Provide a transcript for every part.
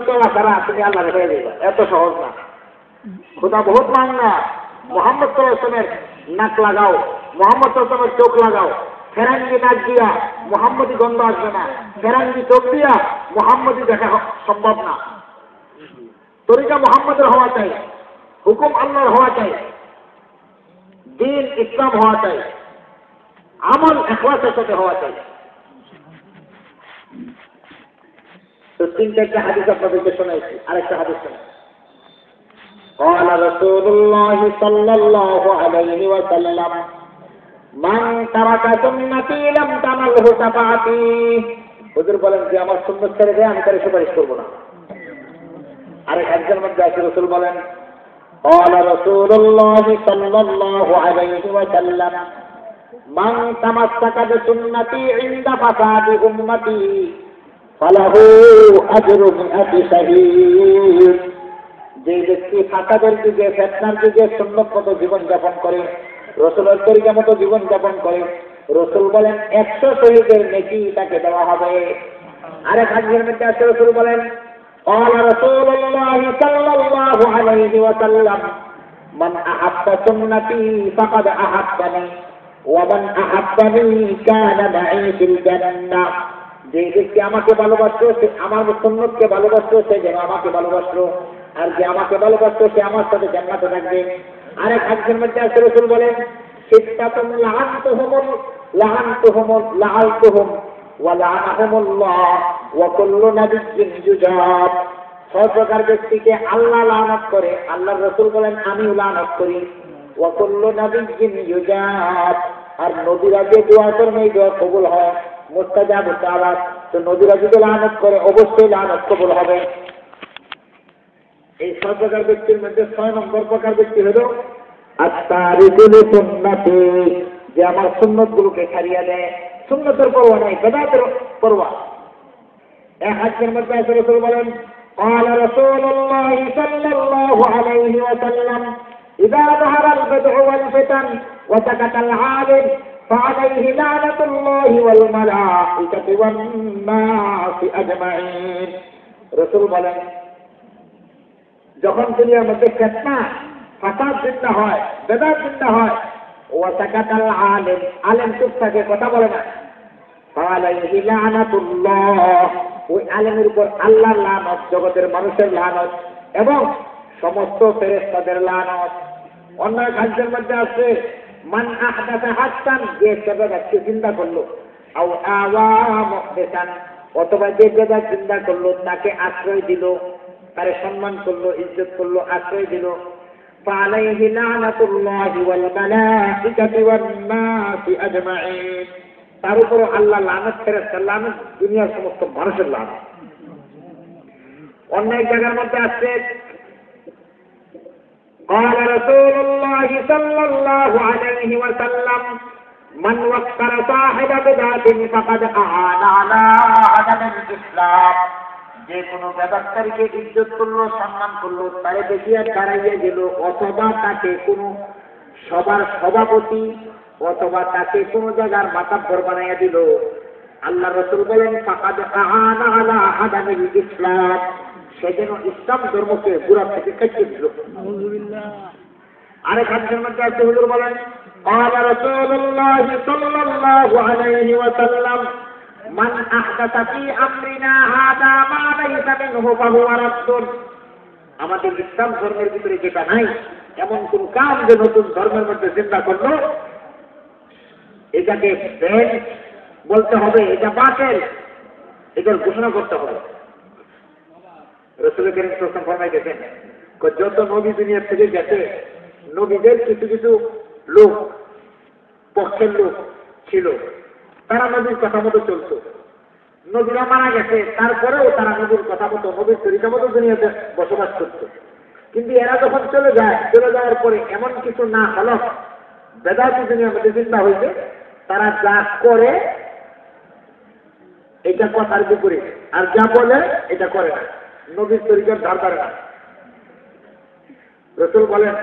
ছাড়া তুমি আল্লাহ হয়ে যাবে, এত সহজ না। খোদা বহুত মাংনা। মোহাম্মদ সাল্লাল্লাহু নাক লাগাও, মোহাম্মদ সাল্লাল্লাহু চোখ লাগাও, ফেরাঙ্গি নাক দিয়া মোহাম্মদী গন্ধ আসবে না, ফেরাঙ্গি চোখ দিয়া মোহাম্মদী দেখা সম্ভব না। তরিকা মোহাম্মদের হওয়া চাই, হুকুম আল্লাহর হওয়া চাই, দিন ইসলাম হওয়া চাই, আমল ইখলাসের সাথে হওয়া চাই। তো তিন চারটা হাদিস আপনাদেরকে শোনাইছি, আরেকটা হাদিস শোনাই। قال رسول الله صلى الله عليه وسلم من ترك سنتي لم تنله شفاعتي। হুজুর বলেন যে আমার সুন্নাত ছেড়ে দেয় আমি তার সুপারিশ করব না। আরেক হাদিসের মধ্যে আছে রাসূল বলেন قال رسول الله صلى الله عليه وسلم من تمسك بسنتي عند فساد امتي فله اجر 100 شهيد। যে ব্যক্তি ফাসাদের যুগে, ফিতনার যুগে সুন্নত মতো জীবন যাপন করে, রাসূলের তরিকা মতো জীবন যাপন করে, রাসূল বলেন 100 শহীদের নেকি তাকে দেওয়া হবে। আরেক হাদিসের মধ্যে আছে রাসূল বলেন قال رسول الله صلى الله عليه وسلم من احب سنتي فقد احبني ومن احبني كان معي في الجنه। যে ব্যক্তি আমাকে ভালোবাসলো সে আমার সুন্নতকে ভালোবাসলো, সে যেন আমাকে ভালোবাসলো, আর যে আমাকে ভালোবাসলো সে আমার সাথে জান্নাতে থাকবে। আরেক হাদিসের মধ্যে আছে রাসূল বলেন সিত্তাতুন লাআনতুহুম ওয়া লাআনাহুমুল্লাহ ওয়া কুল্লু নাবিয়্যিন ইউজাব। 6 প্রকার ব্যক্তিকে আল্লাহ লানত করে, আল্লাহর রাসূল বলেন আমিও লানত করি। ওয়া কুল্লু নাবিয়্যিন ইউজাব, আর নবীরা যে দোয়া করেন এই দোয়া কবুল হয়, মুস্তাজাব দাওয়াত। তো নবীরা যদি লানত করে অবশ্যই লানত কবুল হবে। এই 6 প্রকার ব্যক্তির মধ্যে 6 নম্বর প্রকার ব্যক্তি হলো আত-তারিকুল সুন্নতি, যে আমার সুন্নতগুলোকে ছাড়িয়ে দেয়, সুন্নতের পরোয়া নাই, বিদআতের পরোয়া। এক হাদিসের মধ্যে আছে রাসূল বলেন قال رسول الله صلى الله عليه وسلم إذا ظهر البدع والفتن وسكت العالم فعليه لعنة الله والملائكة والناس أجمعين। রাসূল বলেন যখন দুনিয়ার মধ্যে ফিতনা, ফাসাদ জিন্দা হয়, বিদআত জিন্দা হয়, ওয়া সাকাতাল আলিম, আলেম চুপ থাকে, কথা বলে না, ফালাইহি লানাতুল্লাহ, ওই আলেমের উপর আল্লাহর লানত, জগতের মানুষের লানত এবং সমস্ত ফেরেশতাদের লানত। অন্য হাদিসের মধ্যে আছে মান আহদাসা হাসান, যে বিদআতকে জিন্দা করলো, আও আওয়া মুহদাসান, অথবা যে বিদআত জিন্দা করলো তাকে আশ্রয় দিল, তারে সম্মান করলো, ইজ্জত করলো, আশ্রয় দিল, ফালাইহি লানাতুল্লাহি ওয়াল মালাইকাতি ওয়ান নাসি আজমাইন, তার উপর আল্লাহ লানত, ফেরেশতার লানত, দুনিয়ার সমস্ত মানুষের লানত। অন্য এক জায়গার মধ্যে আছে قال رسول الله صلى الله عليه وسلم من وقر صاحب بدعة فقد أعان على عدم الإسلام। যে কোনো বেদাতকারীকে ইজ্জত করলো, সম্মান করলো, তারে দেখিয়ে দাঁড়াইয়ে দিল, অথবা তাকে কোনো সবার সভাপতি অথবা তাকে কোনো জায়গার মাতাব্বর বানাইয়া দিল, আল্লাহ রাসূল বলেন ফাকাদ আ'ানা আলা আদামিল ইসলাম, সে যেন ইসলাম ধর্মকে পুরা থেকে কেটে দিল। আরেক হাদিসের মধ্যে আছে হুজুর বলেন قال رسول الله صلى الله عليه وسلم من أحدث في أمرنا هذا ما ليس منه فهو رد। আমাদের ইসলাম ধর্মের ভিতরে যেটা নাই এমন কোন কাজ যে নতুন ধর্মের মধ্যে চিন্তা করলো, এটাকে বেদ বলতে হবে, এটা বাতিল, এটার ঘোষণা করতে হবে। রাসূল করিম সাল্লাল্লাহু আলাইহি ওয়াসাল্লাম ফরমাই গেছেন যত নবী দুনিয়া থেকে গেছে, নবীদের কিছু কিছু লোক, পক্ষের লোক ছিল, তারা নবীর কথা মতো চলতো। নবীরা মারা গেছে, তারপরেও তারা নবীর কথা মতো, নবীর তরিকা মতো দুনিয়াতে বসবাস করতো। কিন্তু এরা যখন চলে যায়, চলে যাওয়ার পরে এমন কিছু না হলো, বেদাতি দুনিয়ার মধ্যে চিন্তা হয়েছে, তারা যা করে এটা কথার বিপরীত, আর যা বলে এটা করে না, নবীর তরিকার ধার ধারে না। রাসূল বলেন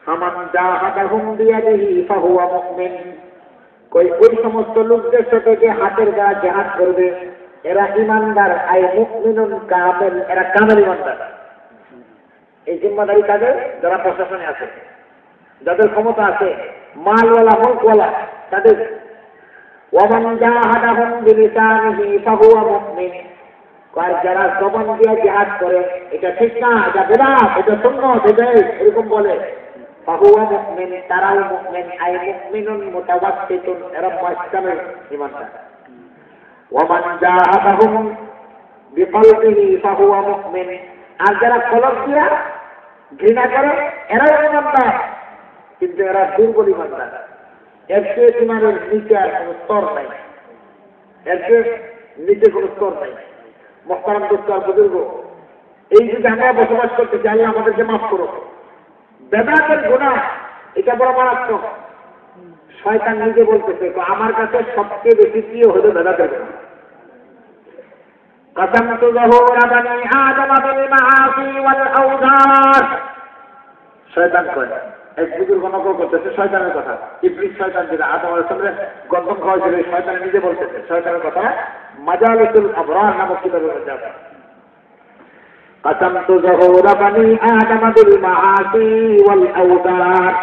ফামান জাহাদাহুম বিয়াদিহি ফাহুয়া মুমিন, ওই সমস্ত লোকদের সাথে যে হাতের দ্বারা জিহাদ করবে, এরা ইমানদার, আই মুমিনুন কামেল, এরা কামেল ইমানদার। এই জিম্মাদারি কাদের? যারা প্রশাসনে আছে, যাদের ক্ষমতা আছে, মালওয়ালা মুলকওয়ালা, তাদের। ওয়ামান জাহাদাহুম বিলিসানিহি ফাহুয়া মুমিন। আর যারা জবান দিয়ে জিহাদ করে, এটা ঠিক না, এটা বিদআত, এটা সুন্নাত, এটা এরকম বলে, ফাহুয়া মুমিন, তারাও মুমিন, আই মুমিনুন মুতাওয়াসসিতুন, এরা মাঝখানের ইমানদার। ওয়ামান জাহাদাহুম বিকলবিহি ফাহুয়া মুমিন। আর যারা কলব দিয়া ঘৃণা করে, এরাও ইমানদার, কিন্তু এরা দুর্বল ইমানদার। এর চেয়ে ইমানের নিচে আর কোনো স্তর নাই, এর চেয়ে নিচে কোনো স্তর নাই। মুহতারাম দোস্ত আর বুজুর্গ, এই যুগে আমরা বসবাস করতে চাই, আল্লাহ আমাদেরকে মাফ করো। বেদাতের গুনাহ এটা বড় মারাত্মক। শয়তান নিজে বলতেছে, আমার কাছে সবচেয়ে বেশি প্রিয় হলো বেদাতের গুনাহ। قسمت ظهور بني آدم بالمعاصي والأوزار। শয়তান কয়, এক বুজুর্গ নকল করতেছে শয়তানের কথা। ইবলিস শয়তান, যেটা আদম আলাইহিস সালামের গর্দন খাওয়াইছিল, শয়তান নিজে বলতেছে শয়তানের কথা। মাজালিসুল আবরার নামক কিতাবের মধ্যে আছে। قسمت ظهور بني آدم بالمعاصي والأوزار।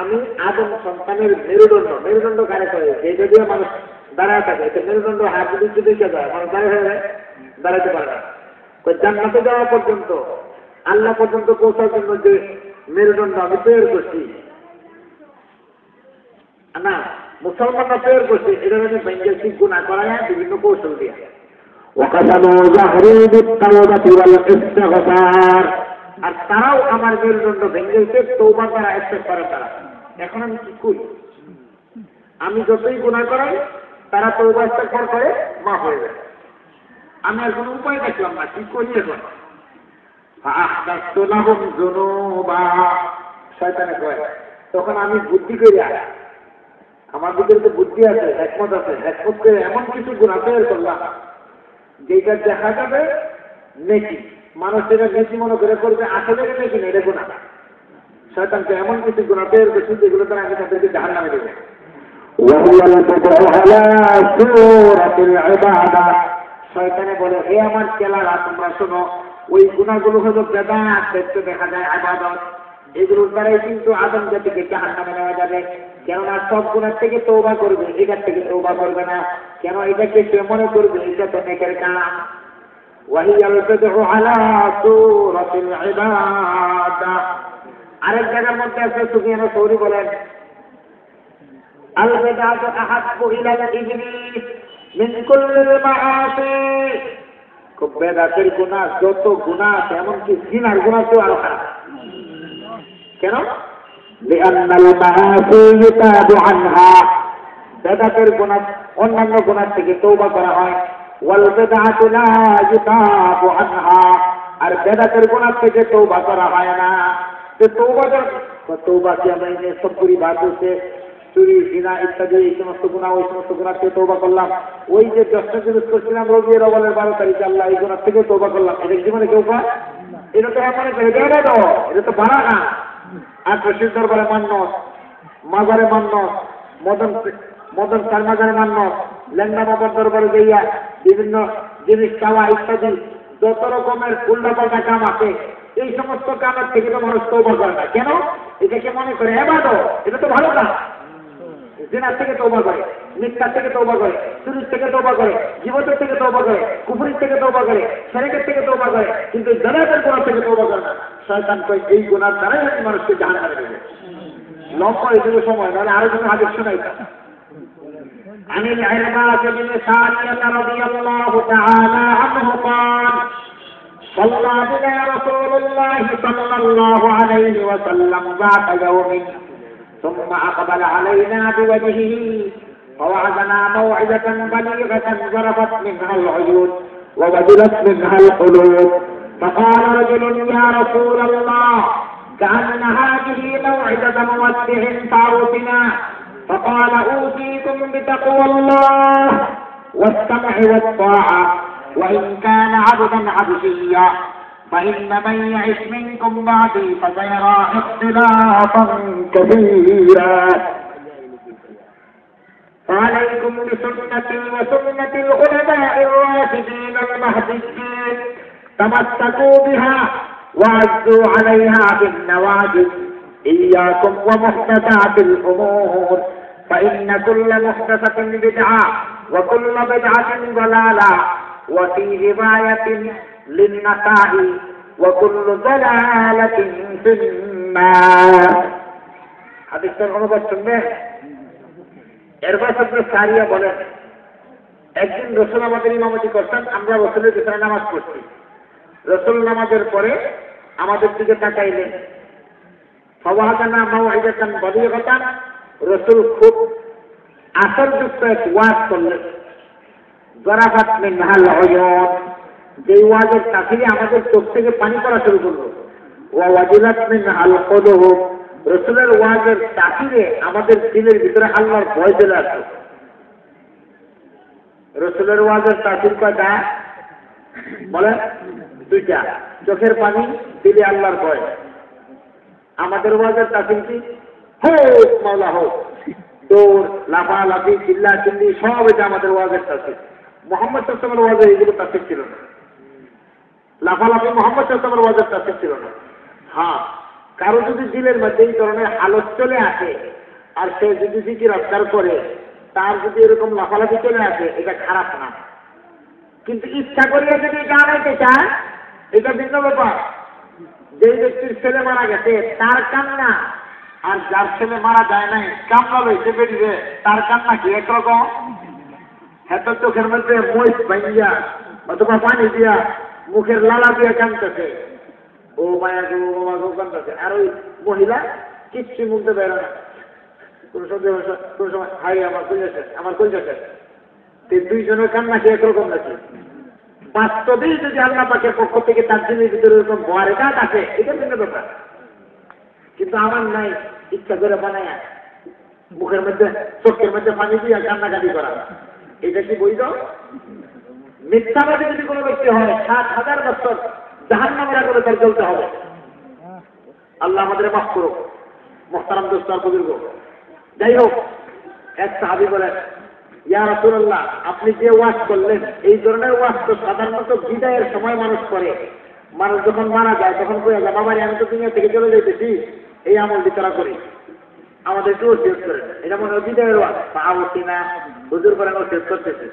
আমি আদম সন্তানের মেরুদণ্ড, মেরুদণ্ড কারে করে, যেটা দিয়ে মানুষ দাঁড়ায় থাকে, এটা মেরুদণ্ড হাত দিচ্ছে দিকে যায়, মানুষ দাঁড়িয়ে হয়ে যায়, দাঁড়াইতে পারে না। জান্নাতে যাওয়া পর্যন্ত, আল্লাহ পর্যন্ত পৌঁছার জন্য যে মেরুদণ্ড আমি তৈরি করছি না, মুসলমানরা তৈরি করছে, এটা আমি বেঙ্গেলসি গুণা করায় বিভিন্ন কৌশল দিয়ে। আর তারাও আমার মেরুদণ্ড ভেঙ্গেছে তওবা করা ইস্তেগফার করা। এখন আমি কি করি? আমি যতই গুনাহ করাই, তারা তওবা ইস্তেগফার করে মাফ হয়ে যায়। আমি আর কোনো উপায় দেখলাম না, কি করি এখন? ফাআহদাসতু লাহুম যুনুবা। শয়তানে কয়, তখন আমি বুদ্ধি করে, আমার ভিতরে তো বুদ্ধি আছে, হিকমত আছে, হিকমত করে এমন কিছু গুনাহ তৈরি করলাম যেটা দেখা যাবে নেকি, মানুষ এটা নেকি মনে করে করবে, আসলে নেকি না, এটা গুনাহ। শয়তানকে এমন কিছু গুনাহ তৈরি করছি যেগুলো তারা আগে তাদেরকে জাহান্নামে দেবে। শয়তানে বলে, হে আমার চেলারা, তোমরা শোনো, ওই গুনাহগুলো হলো বেদাত, দেখতে দেখা যায় ইবাদত, এগুলোর দ্বারাই কিন্তু আদম জাতিকে জাহান্নামে নেওয়া যাবে। কেননা সব গুনাহ থেকে তওবা করবে, এটার থেকে তওবা করবে না। কেন? এটাকে সে মনে করবে এটা তো নেকের কাজ। ওয়াহিয়াল বিদউ আলা সূরাতিল ইবাদা। আরেক জায়গার মধ্যে আছে, সুফিয়ান সৌরি বলেন, আল বিদআতু আহাব্বু ইলাল ইবলিস মিন কুল্লিল মাআসি। খুব বেদাতের গুনাহ, যত গুনাহ আছে, এমনকি জিনার গুনাহ তো আরো খারাপ। কেন? লিআন্নাল মাআসি ইতাবু আনহা। বেদাতের গুনাহ অন্যান্য গুনাহ থেকে তওবা করা হয়। ওয়াল বিদআতু লা ইতাবু আনহা। আর বেদাতের গুনাহ থেকে তওবা করা হয় না। তো তওবা কি আমরা এই সব পুরি বাদ হচ্ছে, চুরি, জিনা ইত্যাদি এই সমস্ত গুনাহ, ওই সমস্ত গুনাহ থেকে তওবা করলাম। ওই যে 10টা জিনিস করছিলাম রবিউল আউয়ালের 12 তারিখে, আল্লাহ এই গুনাহ থেকে তওবা করলাম, এটা জীবনে কেউ পায়? এটা তো মনে করে এটা তো বাড়া না। আর রশিদ দরবারে মান্নত, মাজারে মান্নত, মদন চার মাজারে মান্নত, লেঙ্গা বাবার দরবারে যাইয়া বিভিন্ন জিনিস চাওয়া ইত্যাদি যত রকমের উল্টাপাল্টা কাম আছে, এই সমস্ত কামের থেকে তো মানুষ তওবা করে না। কেন? এটাকে মনে করে ইবাদত, এটা তো ভালো কাজ। জিনার থেকে তওবা করে, মিথ্যা থেকে তওবা করে, চুরির থেকে তওবা করে, জীবতের থেকে তওবা করে, কুফরির থেকে তওবা করে, শিরকের থেকে তওবা করে, কিন্তু জানাতের গুনাহ থেকে তওবা করে না। শয়তান কয় এই গুনার দ্বারাই মানুষকে জাহান্নামে দেবে। লম্বা এগুলো সময়, নাহলে আরো কোনো হাদিস শোনাইতাম। عن العرباض بن سارية رضي الله تعالى عنه قال صلى بنا رسول الله صلى الله عليه وسلم ذات يوم ثم أقبل علينا بوجهه فوعظنا موعظة بليغة ظرفت منها العيون ووجلت منها القلوب. فقال رجل يا رسول الله كأن هذه موعظة مودع فأوصنا. فقال أوصيكم بتقوى الله والسمع والطاعة وإن كان عبدا عبشيا فإن من يعش منكم بعدي فسيرى اختلافا كثيرا. فعليكم بسنتي وسنة الخلفاء الراشدين المهديين تمسكوا بها وعزوا عليها بالنواجذ إياكم ومحدثات الأمور فإن كل محدثة بدعة وكل بدعة ضلالة وفي رواية للنسائي وكل ضلالة في النار হাদিসের অনুবাদ শুনবেন এরবাস আপনি সারিয়া বলেন একদিন রসুল আমাদের ইমামতি করতেন আমরা রসুলের পিছনে নামাজ পড়ছি রসুল নামাজের পরে আমাদের দিকে তাকাইলেন ফাওয়াদানা মাওইদাতান বালিগাতান রসুল খুব আসরযুক্ত এক ওয়াজ করলেন জরাফাত মিনহাল উয়ুন যে ওয়াজের তাসিরে আমাদের চোখ থেকে পানি পড়া শুরু করলো ওয়া ওয়াজিলাত মিনহাল কুলুব রসুলের ওয়াজের তাসিরে আমাদের দিলের ভিতরে আল্লাহর ভয় চলে আসলো রসুলের ওয়াজের তাসির কয়টা বলেন দুইটা চোখের পানি দিলে আল্লাহর ভয় আমাদের ওয়াজের তাসির কি হোক মাওলা হোক দৌড় লাফালাফি চিল্লা চিল্লি সব এটা আমাদের ওয়াজের তাসির মোহাম্মদ সাল্লাল্লাহু আলাইহি ওয়াসাল্লামের এগুলো তাসির ছিল না লাফালাফি মোহাম্মদ সাল্লাল্লাহু আলাইহি ওয়াসাল্লামের তাসির ছিল না হ্যাঁ কারো যদি দিলের মধ্যে এই ধরনের হালত চলে আসে আর সে যদি জিকির আজকার করে তার যদি এরকম লাফালাফি চলে আসে এটা খারাপ না কিন্তু ইচ্ছা করিয়া যদি এটা আনাইতে চায় এটা ভিন্ন ব্যাপার যে ব্যক্তির ছেলে মারা গেছে তার কান্না আর যার ছেলে মারা যায় নাই কান্না লইতে বেরিয়ে তার কান্না কি একরকম এত চোখের মধ্যে মই ভাইয়া অথবা পানি দিয়া মুখের লালা দিয়ে কানতেছে ও মায়া গো বাবা গো কানতেছে আর ওই মহিলা কিচ্ছু মুখতে বেরো না কোন সময় হাই আমার কই যাচ্ছে দুইজনের কান্না কি একরকম নাকি বাস্তবেই যদি আল্লাহ পাকের পক্ষ থেকে তার দিনের ভিতরে এরকম ভয় কাজ আছে এটা ভিন্ন ব্যাপার কিন্তু আমার নাই ইচ্ছা করে বানায় মুখের মধ্যে চোখের মধ্যে পানি দিয়ে কান্নাকাটি করা এটা কি বৈধ মিথ্যাবাদী যদি কোনো ব্যক্তি হয় ৭,০০০ বছর জাহান্নামের আগুনে তার চলতে হবে আল্লাহ আমাদের মাফ করুক মুহতারাম দোস্ত আর বুজুর্গ যাই হোক এক সাহাবী বলেন ইয়া রাসূলুল্লাহ আপনি যে ওয়াজ করলেন এই ধরনের ওয়াজ তো সাধারণত বিদায়ের সময় মানুষ করে মানুষ যখন মারা যায় তখন কয়ে যায় বাবারে আমি তো দুনিয়া থেকে চলে যাইতেছি এই আমলটি তারা করি আমাদের একটু ওসিয়ত করেন এটা মনে হয় বিদায়ের ওয়াজ পাওছি না হুজুর করেন ওসিয়ত করতেছে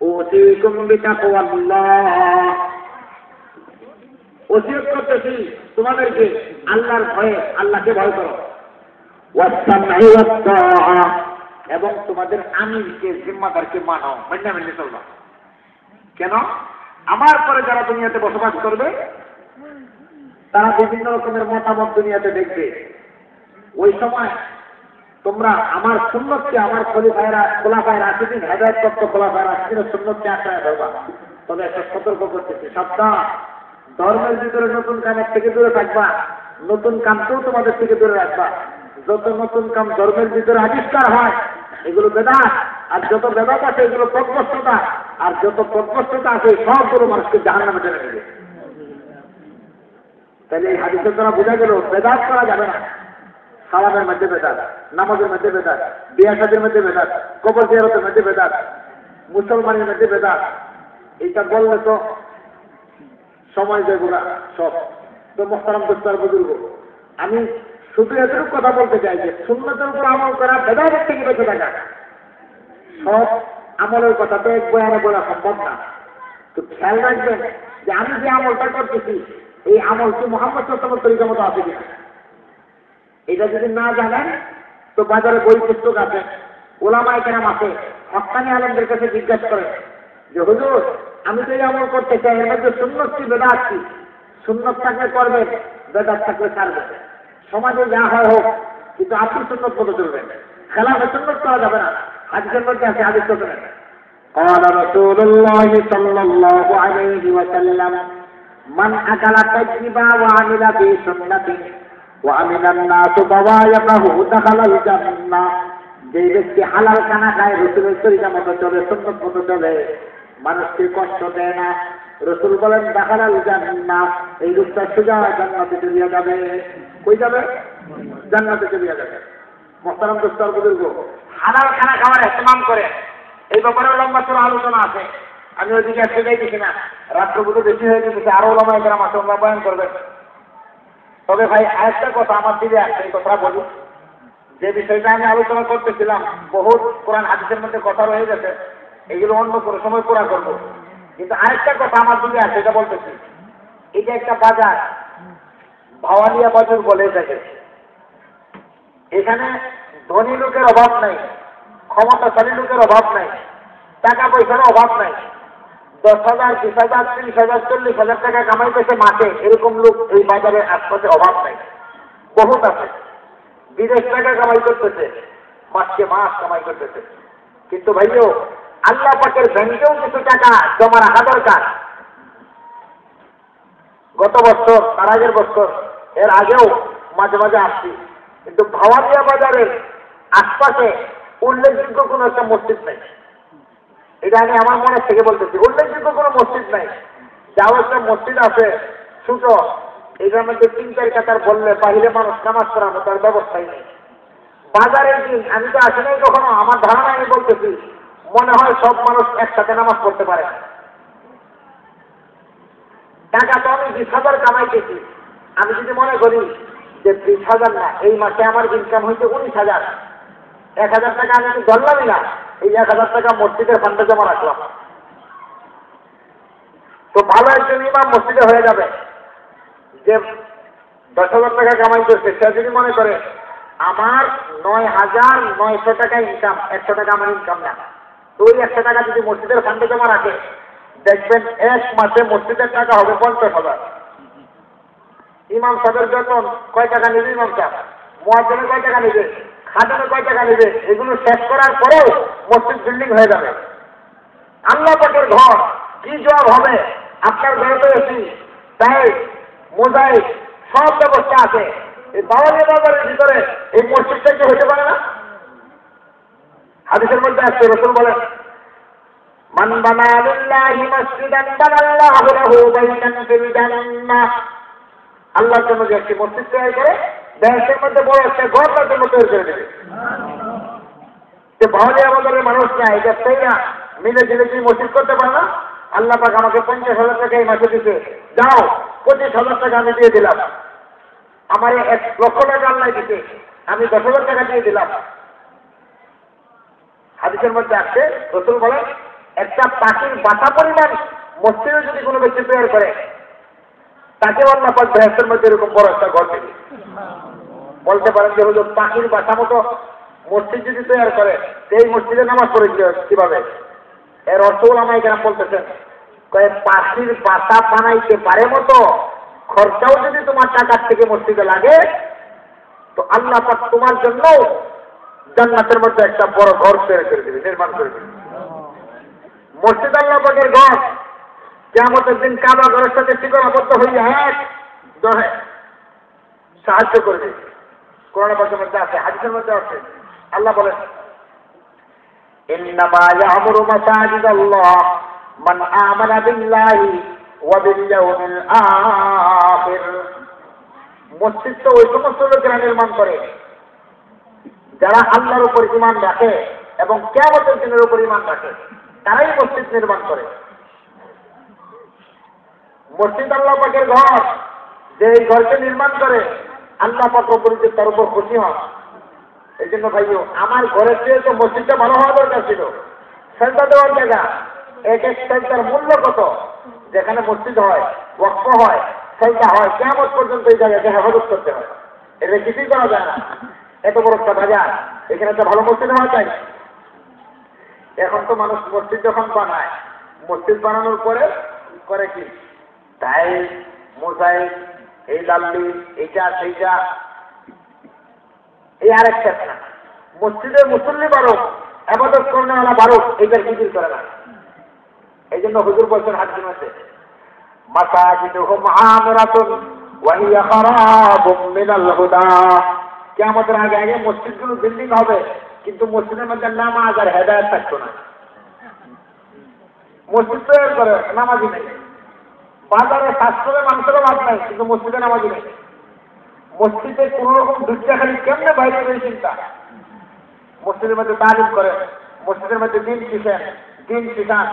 ওসিকুম বিতাকওয়াল্লাহ ওসিয়ত করতেছি তোমাদেরকে আল্লাহর ভয়ে আল্লাহকে ভয় করো ওয়াসসামঈ ওয়াত-তাআ এবং তোমাদের আমিরকে জিম্মাদারকে মানো মেনে চলবা কেন আমার পরে যারা দুনিয়াতে বসবাস করবে তারা বিভিন্ন রকমের মতামত দুনিয়াতে দেখবে ওই সময় তোমরা আমার সুন্নতকে আমার খোলাফায়ে রাশিদিন হেদায়েতপ্রাপ্ত খোলাফায়ে রাশিদিনের সুন্নতকে আঁকড়ে ধরবা তবে একটা সতর্ক করতেছি সাবধান ধর্মের ভিতরে নতুন কামের থেকে দূরে থাকবা নতুন কামকেও তোমাদের থেকে দূরে রাখবা যত নতুন কাম ধর্মের ভিতরে আবিষ্কার হয় এগুলো বেদাত আর যত বেদাত আছে এগুলো প্রকৃষ্টতা আর যত প্রকৃষ্টতা আছে সবগুলো মানুষকে জাহান্নামে টেনে নেবে তাহলে এই হাদিসের দ্বারা বোঝা গেল বেদাত করা যাবে না সালামের মধ্যে বেদাত নামাজের মধ্যে বেদাত বিয়া শাদীর মধ্যে বেদাত কবর জিয়ারতের মধ্যে বেদাত মুসলমানের মধ্যে বেদাত এইটা বললে তো সময় যাবে না সব তো মুহতারাম দোস্ত আর বুজুর্গ আমি শুধু এতটুকু কথা বলতে চাই যে সুন্নতের উপর আমল করা বেদাতের থেকে বেঁচে থাকা সব আমলের কথা তো এক বয়ানে বলা সম্ভব না তো খেয়াল রাখবেন যে আমি যে আমলটা করতেছি এই আমল কি মুহাম্মদ সাল্লাল্লাহু আলাইহি ওয়াসাল্লামের তরিকা মতো আছে কিনা এটা যদি না জানেন তো বাজারে বই পুস্তক আছে ওলামায়ে কেরাম আছে হক্কানি আলেমদের কাছে জিজ্ঞাসা করেন যে হুজুর আমি তো এই আমল করতে চাই এর মধ্যে সুন্নত কি বেদাত কি সুন্নত থাকলে করবেন বেদাত থাকলে ছাড়বেন সমাজে যা হয় হোক কিন্তু আপনি সুন্নত মতো চলবেন খেলাফে সুন্নত করা যাবে না হাদিসের মধ্যে আছে হাদিস তো শোনেন قال رسول الله صلى الله عليه وسلم من أكل طيبا وعمل بسنته وعمل الناس بوايقه دخل الجنة যে ব্যক্তি হালাল খানা খায় রসুলের তরিকা মতো চলে সুন্নত মতো চলে মানুষকে কষ্ট দেয় না রসুল বলেন দাখালাল জান্নাহ এই লোকটা সোজা জান্নাতে চলিয়া যাবে কই যাবে জান্নাতে চলিয়া যাবে মোহতারাম দোস্তার বুজুর্গ, হালাল খানা খাওয়ার ইহতিমাম করে, এই ব্যাপারে লম্বা চড়া আলোচনা আছে। আমি ওইদিকে আজকে যাইতেছি না, রাত্র বুধ বেশি হয়ে গেছে, আরো ওলামায়ে কেরাম আছে, ওরা বয়ান করবেন। তবে ভাই আরেকটা কথা আমার দিকে আসছে, এই কথা বলি, যে বিষয়টা আমি আলোচনা করতেছিলাম, বহুত কোরআন হাদিসের মধ্যে কথা রয়ে গেছে, এগুলো অন্য কোনো সময় পুরা করবো। কিন্তু আরেকটা কথা আমার দিকে আছে, এটা বলতেছি, এটা একটা বাজার, ভাওয়ালিয়া বাজার বলে থাকে। এখানে ধনী লোকের অভাব নাই, ক্ষমতাশালী লোকের অভাব নাই, টাকা পয়সার অভাব নাই। 10,000, 20,000, 30,000, 40,000 টাকা কামাইতেছে মাসে, এরকম লোক এই বাজারে আশপাশে অভাব নাই, বহুত আছে। বিদেশ টাকা কামাই করতেছে, মাসকে মাস কামাই করতেছে। কিন্তু ভাইও আল্লাহ পাকের ব্যাংকেও কিছু টাকা জমা রাখা দরকার। গত বছর, তার আগের বছর, এর আগেও মাঝে মাঝে আসছি, কিন্তু ভাওয়ালিয়া বাজারের আশপাশে উল্লেখযোগ্য কোনো একটা মসজিদ নাই। এটা আমি আমার মনের থেকে বলতেছি, উল্লেখযোগ্য কোনো মসজিদ নাই। যাও একটা মসজিদ আছে ছোট, এটার মধ্যে 3-4 কাতার বললে বাহিরে মানুষ নামাজ পড়ানো, তার ব্যবস্থাই নেই। বাজারের দিন আমি তো আসি নাই কখনো, আমার ধারণা আমি বলতেছি, মনে হয় সব মানুষ একসাথে নামাজ পড়তে পারে। টাকা তো আমি 20,000 কামাইতেছি, আমি যদি মনে করি যে 20,000 না, এই মাসে আমার ইনকাম হয়েছে 19,000, 1,000 টাকা আমি ধরলামই না, এই 1,000 টাকা মসজিদের ফান্ডে জমা রাখলাম, তো ভালো একজন ইমাম মসজিদে হয়ে যাবে। যে 10,000 টাকা কামাই করছে, সে যদি মনে করে আমার 9,900 টাকা ইনকাম, 100 টাকা আমার ইনকাম না, তো ওই 100 টাকা যদি মসজিদের ফান্ডে জমা রাখে, দেখবেন এক মাসে মসজিদের টাকা হবে 50,000। ইমাম সাহেবের বেতন কয় টাকা নেবে, ইমাম সাহেব মুয়াজ্জিনে কয় টাকা নেবে, খাদেমে কয় টাকা নেবে, এগুলো শেষ করার পরেও মসজিদ বিল্ডিং হয়ে যাবে। আল্লাহ পাকের ঘর, কি জবাব হবে? আপনার ঘরে তো এসি, তাই মোজাইক সব ব্যবস্থা আছে, এই ভাওয়ালিয়া বাজারের ভিতরে এই মসজিদটা কি হতে পারে না? হাদিসের মধ্যে আছে, রাসূল বলেন, মান বানা লিল্লাহি মসজিদান বানাল্লাহু লাহু বাইতান ফিল জান্নাহ। আল্লাহর জন্য যে একটি মসজিদ তৈরি করে, দেশের মধ্যে বড় একটা ঘর তার জন্য তৈরি করে দেবে। যে ভাওয়ালিয়া বাজারের মানুষরা, এই ব্যবসায়ীরা মিলে ঝিলে কি মসজিদ করতে পারে না? আল্লাহ পাক আমাকে 50,000 টাকা এই মাসে দিতে, যাও 25,000 টাকা আমি দিয়ে দিলাম। আমার 1 লক্ষ টাকা আল্লাহ দিতে, আমি 10,000 টাকা দিয়ে দিলাম। হাদিসের মধ্যে আসছে, রাসূল বলেন, একটা পাখির বাসা পরিমাণ মসজিদে যদি কোনো ব্যক্তি তৈরি করে, তাকে আল্লাহ পাক বেহেশতের মধ্যে এরকম বড় একটা ঘর দেবে। বলতে পারেন যে হলো পাখির বাসা মতো মসজিদ যদি তৈরি করে, সেই মসজিদে নামাজ পড়ে কিভাবে? এর অর্থ ওলামায়ে কেরাম বলতেছেন, পাখির বাসা বানাইতে পারে মতো খরচাও যদি তোমার টাকার থেকে মসজিদে লাগে, তো আল্লাহ পাক তোমার জন্য জান্নাতের মধ্যে একটা বড় ঘর তৈরি করে দেবে, নির্মাণ করে দেবে। মসজিদ আল্লাহ পাকের ঘর, কিয়ামতের দিন কাবা ঘরের সাথে ঠিকানাবদ্ধ হয়ে এক দহে সাহায্য করবে। কোরআন পাকের মধ্যে আছে, হাদিসের মধ্যে আছে, আল্লাহ বলেন, ইন্নামা ইয়া'মুরু মাসাজিদাল্লাহ মান আমানা বিল্লাহি ওয়া বিল ইয়াউমিল আখির। মসজিদ তো ওই সমস্ত লোকেরা নির্মাণ করে যারা আল্লাহর উপর ঈমান রাখে এবং কিয়ামতের দিনের উপর ঈমান রাখে, তারাই মসজিদ নির্মাণ করে। মসজিদ আল্লাহ পাকের ঘর, যে এই ঘরকে নির্মাণ করে, আল্লাহ পাক রব্বুল তার উপর খুশি হন। এই জন্য ভাইও, আমার ঘরের চেয়ে তো মসজিদটা ভালো হওয়া দরকার ছিল। সেজদা দেওয়ার জায়গা, এক এক সেজদার মূল্য কত? যেখানে মসজিদ হয়, ওয়াকফ হয়, সেজদা হয়, কিয়ামত পর্যন্ত এই জায়গাকে হেফাজত করতে হয়, এটা কিছুই করা যায় না। এত বড় একটা বাজার, এখানে একটা ভালো মসজিদ হওয়া চাই। এখন তো মানুষ মসজিদ যখন বানায়, মসজিদ বানানোর পরে করে কি, তাই মোজাইক, এই লাল্লি, এইটা সেইটা, এই আরেকটা না, মসজিদের মুসল্লি বারো, ইবাদত করেনা বারো, এইটার জিকির করে না। এই জন্য হুজুর বলছেন হাদিসের মধ্যে, মাসাজিদুহুম আমিরাতুন ওয়া হিয়া খারাবুম মিনাল হুদা। কিয়ামতের আগে আগে মসজিদগুলো বিল্ডিং হবে, কিন্তু মসজিদের মধ্যে নামাজ আর হেদায়েত থাকতো না। মসজিদ তৈরি করে, নামাজই নেই। বাজারে শাস্ত্রে মানুষেরও ভাব নাই, কিন্তু মসজিদে নামাজই নেই। মসজিদে কোন রকম দুঃখা খালি কেমনে বাইরে চিন্তা, মসজিদের মধ্যে তালিম করেন, মসজিদের মধ্যে দিন শিখেন, দিন শিখান।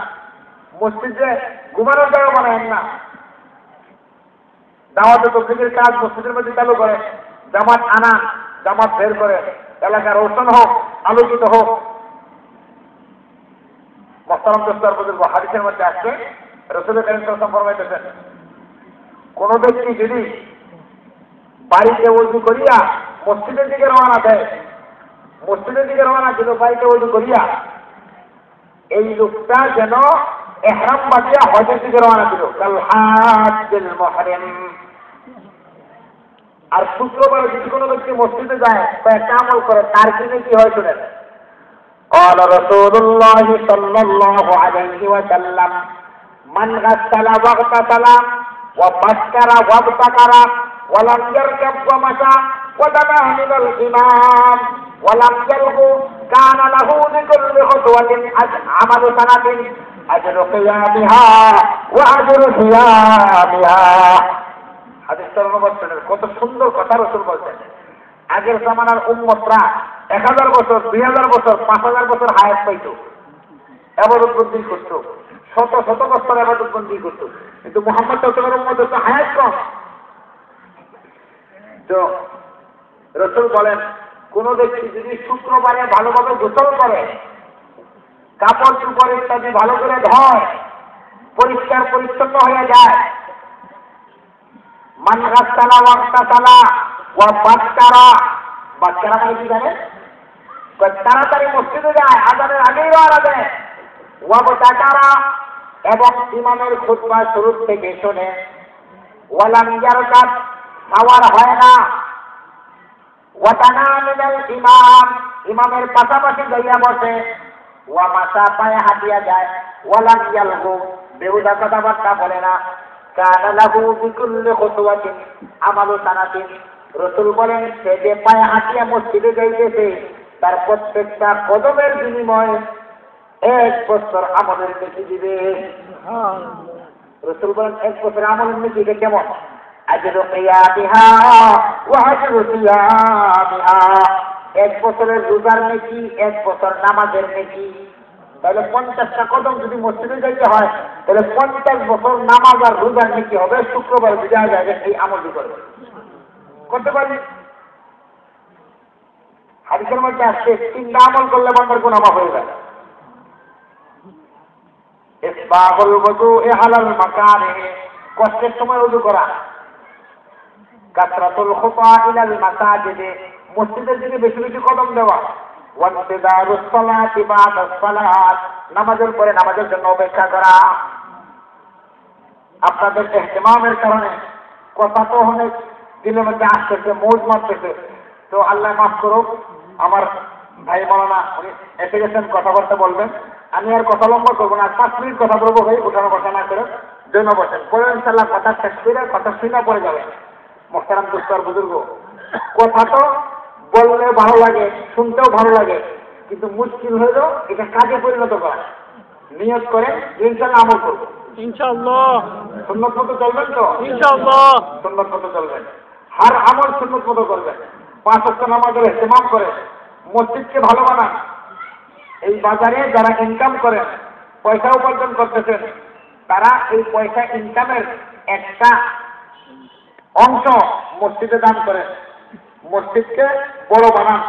মসজিদে ঘুমানোর জায়গা বানায়েন না। দাওয়াতে তবলিগের কাজ মসজিদের মধ্যে চালু করে, জামাত আনা, জামাত বের করে, এলাকা রোশন হোক, আলোকিত হোক। মোহতারাম দোস্তার বুজুর্গ, হাদিসের মধ্যে আসছে রাসূল কারীম সাল্লাল্লাহু আলাইহি ওয়াসাল্লাম ফরমাইতেছেন, কোন ব্যক্তি যদি বাড়িতে ওযু করিয়া মসজিদের দিকে রওনা দেয়, মসজিদের দিকে রওনা দিল বাড়িতে ওযু করিয়া, এই লোকটা যেন ইহরাম বাঁধিয়া হজের দিকে রওনা দিল, কাল হাজ্জিল মুহরিম। আর শুক্রবার যদি কোনো ব্যক্তি মসজিদে যায় বা একটা আমল করে, তার কি নেকি হয় শুনেন। قال رسول الله صلى الله عليه وسلم من غسل واغتسل وبكر وابتكر ولم يركب ومشى ودنا من الإمام ولم يلغو كان له بكل خطوة عمل سنة أجر قيامها وأجر صيامها। হাদিসটার অনুবাদ শুনেন, কত সুন্দর কথা রাসূল বলছেন। আগের জামানার উম্মতরা 1000 বছর, 2000 বছর, 5000 বছর হায়াত পাইত, ইবাদত বন্দি করত, শত শত বছর ইবাদত বন্দি করত। কিন্তু মুহাম্মদ সাল্লাল্লাহু আলাইহি ওয়াসাল্লামের উম্মতের তো হায়াত কম। তো রাসূল বলেন, কোন ব্যক্তি যদি শুক্রবারে ভালোভাবে গোসল করে, কাপড় চোপড় ইত্যাদি ভালো করে ধয়, পরিষ্কার পরিচ্ছন্ন হয়ে যায়, মান গাসসালা ওয়াগতাসালা ওয়া বাক্কারা, বাক্কারা মানে কি জানেন? তাড়াতাড়ি মসজিদে যায়, আযানের আগেই রওনা দেয়, ওয়া বাক্কারা এবং ইমামের খুতবা শুরু থেকে শোনে, ওয়ালাম ইয়ারকাব সাওয়ার হয় না, ওয়া তানা মিনাল ইমাম ইমামের পাশাপাশি যাইয়া বসে, ওয়া মাসা পায়ে হাঁটিয়া যায়, ওয়ালাম ইয়ালগু বেহুদা কথাবার্তা বলে না, কানা লাহু বিকুল্লি খুতওয়াতিন আমালু সানাতিন। রাসূল বলেন, সে যে পায়ে হাঁটিয়া মসজিদে যাইতেছে, তার প্রত্যেকটা কদমের বিনিময়ে 1 বছর আমলের নেকি দিবে। রাসূল বলেন, 1 বছর আমলের নেকি কেমন? আজরু কিয়ামিহা ওয়া আজরু সিয়ামিহা, 1 বছরের রোজার নেকি, 1 বছর নামাজের নেকি। তাহলে 50টা কদম যদি মসজিদে যাইতে হয়, তাহলে 50 বছর নামাজ আর রোজার নেকি হবে। শুক্রবার বিদায় যাবে এই আমল করবে, করতে পারি। হাদিসের মধ্যে আসছে 3টা আমল করলে বান্দার গুনাহ মাফ হয়ে যায়। ইসবাহুল ওযু'i আলাল মাকারিহি, কষ্টের সময় ওযু করা, কাসরাতুল খুতা ইলাল মাসাজিদে, মসজিদের দিকে বেশি বেশি কদম দেওয়া, ওয়ান্তিদারুস সালাতি বা'দাস সালাত, নামাজের পরে নামাজের জন্য অপেক্ষা করা। আপনাদের ইহতিমামের কারণে কথা তো অনেক দিনের মধ্যে আসতেছে, মৌজ মারতেছে, তো আল্লাহ মাফ করুক। আমার ভাই মাওলানা উনি এসে গেছেন, কথাবার্তা বলবেন। আমি আর কথা লম্বা করবো না, 5 মিনিট কথা বলবো ভাই, উঠানো বসা না করে জন্য বসেন, পরে ইনশাআল্লাহ কথা শেষ করে কথা শুনে পড়ে যাবে। মোহতারাম দোস্তার বুজুর্গ, কথা তো বললে ভালো লাগে, শুনতেও ভালো লাগে, কিন্তু মুশকিল হইল এটা কাজে পরিণত করা। নিয়ত করেন ইনশাআল্লাহ আমল করবো, ইনশাআল্লাহ। সুন্নত মতো চলবেন তো? ইনশাআল্লাহ সুন্নত মতো চলবেন, হার আমল সুন্নত মতো করবেন, 5 ওয়াক্ত নামাজের ইহতিমাম করে মসজিদকে ভালো বানান। এই বাজারে যারা ইনকাম করেন, পয়সা উপার্জন করতেছেন, তারা এই পয়সা ইনকামের একটা অংশ মসজিদে দান করেন, মসজিদকে বড় বানান,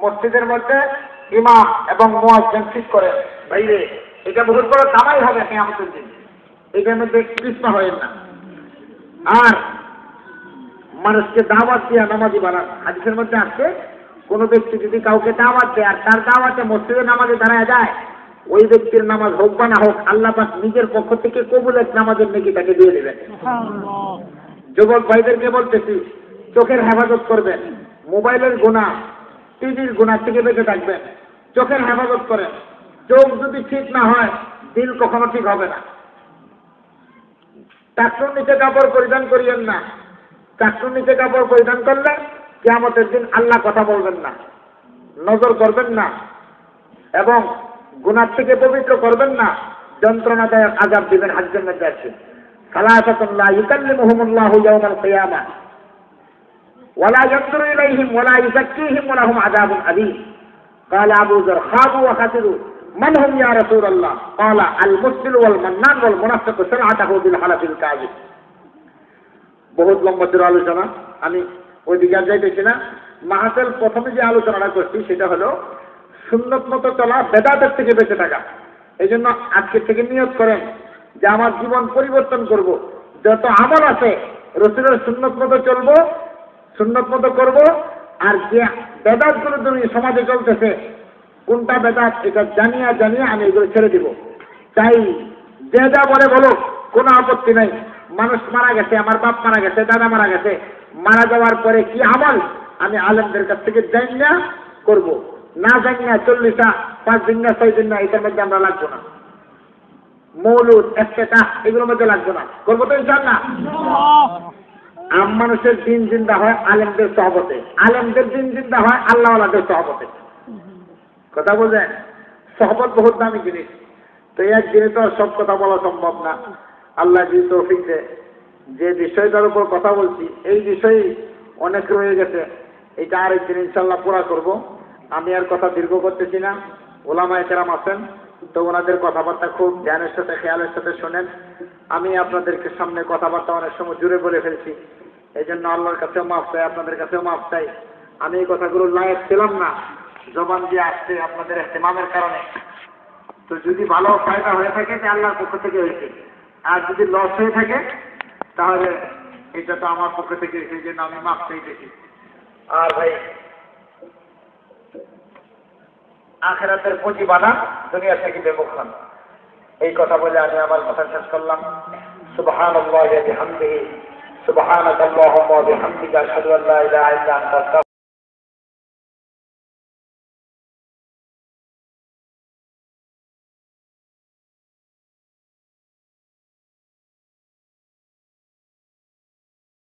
মসজিদের মধ্যে ইমাম এবং মুয়াজ্জিন ঠিক করেন। ভাইরে, এটা বহুত বড় কামাই হবে কিয়ামতের দিন, এটার মধ্যে কৃষ্ণ হয় না। আর মানুষকে দাওয়াত দিয়া নামাজি বানান। হাদিসের মধ্যে আসছে, কোনো ব্যক্তি যদি কাউকে দাওয়াত দেয় আর তার দাওয়াতে মসজিদে নামাজে দাঁড়ায় যায়, ওই ব্যক্তির নামাজ হোক বা না হোক, আল্লাহ পাক নিজের পক্ষ থেকে কবুলের নামাজের নেকি তাকে দিয়ে দেবেন। যুবক ভাইদেরকে বলতেছি, চোখের হেফাজত করবেন, মোবাইলের গুনাহ, টিভির গুনাহ থেকে বেঁচে থাকবেন। চোখের হেফাজত করেন, চোখ যদি ঠিক না হয়, দিল কখনো ঠিক হবে না। টাকনুর নিচে কাপড় পরিধান করিয়েন না, টাকনুর নিচে কাপড় পরিধান করলে কিয়ামতের দিন আল্লাহ কথা বলবেন না, নজর করবেন না, এবং গুনাহ থেকে পবিত্র করবেন না, যন্ত্রণাদায়ক আযাব দিবেন। হাদিসের মধ্যে আছে, সালাসাতুন লা ইউকাল্লিমুহুমুল্লাহু ইয়াওমাল কিয়ামাহ ওয়া লা ইয়ানজুরু ইলাইহিম ওয়া লা ইযাক্কিহিম ওয়া লাহুম আযাবুন আলীম। قال أبو ذر خابوا وخسروا من هم يا رسول الله قال المسبل والمنان والمنافق سلعته بالحلف الكاذب বহুত লম্বা ছিল আলোচনা আমি ওই দিকে আর যাইতেছি না মাহফিল প্রথমে যে আলোচনাটা করছি সেটা হলো সুন্নত মতো চলা বেদাতের থেকে বেঁচে থাকা এই জন্য আজকে থেকে নিয়ত করেন যে আমার জীবন পরিবর্তন করব যত আমল আছে রসুলের সুন্নত মতো চলবো সুন্নত মতো করবো আর যে বেদাতগুলো দুনিয়া সমাজে চলতেছে কোনটা বেদাত এটা জানিয়ে জানিয়ে আমি এগুলো ছেড়ে দিব তাই যে যা বলে বলো কোনো আপত্তি নাই মানুষ মারা গেছে আমার বাপ মারা গেছে দাদা মারা গেছে মারা যাওয়ার পরে কি আমল আমি আলেমদের কাছ থেকে জানি না করবো না জানি না 40টা 5 দিন না 6 দিন না এটার মধ্যে আমরা লাগবো না মৌলুদ একটা এগুলোর মধ্যে লাগবো না করবো তো ইনশাআল্লাহ আম মানুষের দিন জিন্দা হয় আলেমদের সহবতে আলেমদের দিন জিন্দা হয় আল্লাহওয়ালাদের সহবতে কথা বলছেন সহবত বহুত দামি জিনিস তো এক দিনে তো সব কথা বলা সম্ভব না আল্লাহ যদি তৌফিক দেয় যে বিষয়টার উপর কথা বলছি এই বিষয়ে অনেক রয়ে গেছে এটা আরেকদিন ইনশাল্লাহ পুরা করব আমি আর কথা দীর্ঘ করতেছি না ওলামায়ে কেরাম আছেন তো ওনাদের কথাবার্তা খুব ধ্যানের সাথে খেয়ালের সাথে শোনেন আমি আপনাদেরকে সামনে কথাবার্তা অনেক সময় জুড়ে বলে ফেলছি এই জন্য আল্লাহর কাছেও মাফ চাই আপনাদের কাছেও মাফ চাই আমি এই কথাগুলো লায়ক ছিলাম না জবান দিয়ে আসছে আপনাদের ইহতিমামের কারণে তো যদি ভালো ফায়দা হয়ে থাকে যে আল্লাহর পক্ষ থেকে হয়েছে আর যদি লস হয়ে থাকে তাহলে এটা তো আমার পক্ষ থেকে সেই জন্য আমি মাফ চাইতেছি আর ভাই আখিরাতের পুঁজি বানা দুনিয়া থেকে বেমুখান এই কথা বলে আমি আমার কথা শেষ করলাম সুবহানাল্লাহি ওয়া বিহামদিহি সুবহানাকাল্লাহুম্মা ওয়া বিহামদিকা আশহাদু আল্লা ইলাহা ইল্লা আনতা